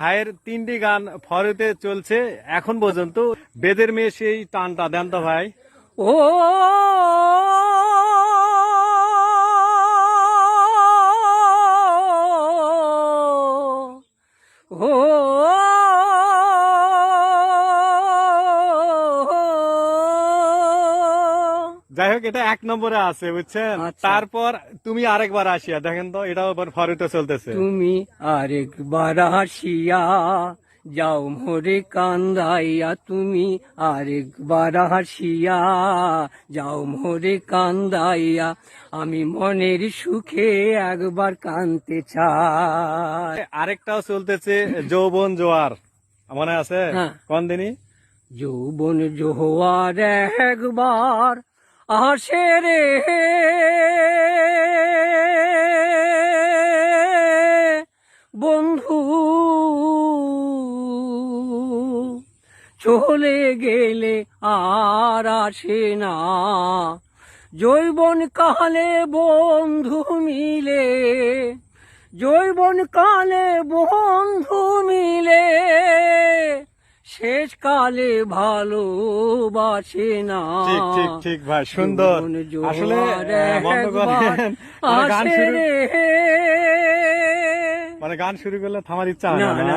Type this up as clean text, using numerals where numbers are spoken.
ভাইয়ের 3টি গান ফরিতে চলছে এখন পর্যন্ত। বেদের মেয়ে সেই টানটা দেন তো ভাই। ও ও যাই হোক, এটা 1 নম্বরে আছে বুঝছেন। আচ্ছা। তারপর তুমি আরেকবার আসিয়া দেখেন তো, এটাও এবার ফরিতে চলতেছে। তুমি আরেকবার আসিয়া যাও মোরে কান্দাইয়া, তুমি আরেকবার আসিয়া যাও মোরে কান্দাইয়া, আমি মনের সুখে একবার কাঁদতে চাই। আরেকটাও চলতেছে যৌবন জোয়ার, মনে আছে? হ্যাঁ। কোন দিনই? যৌবন জোয়ার একবার আসে রে, বন্ধু চলে গেলে আর আসে না, যৌবন কালে বন্ধু মিলে, যৌবন কালে বন্ধু মিলে, শেষ কালে ভালোবাসে না। ঠিক ঠিক ঠিক ভাই, সুন্দর। যৌবন আসলে জোয়ার বন্ধ করেন, একবার গান আসে শুরু রে। গান শুরু করলে থামার ইচ্ছা হয় না, না। না।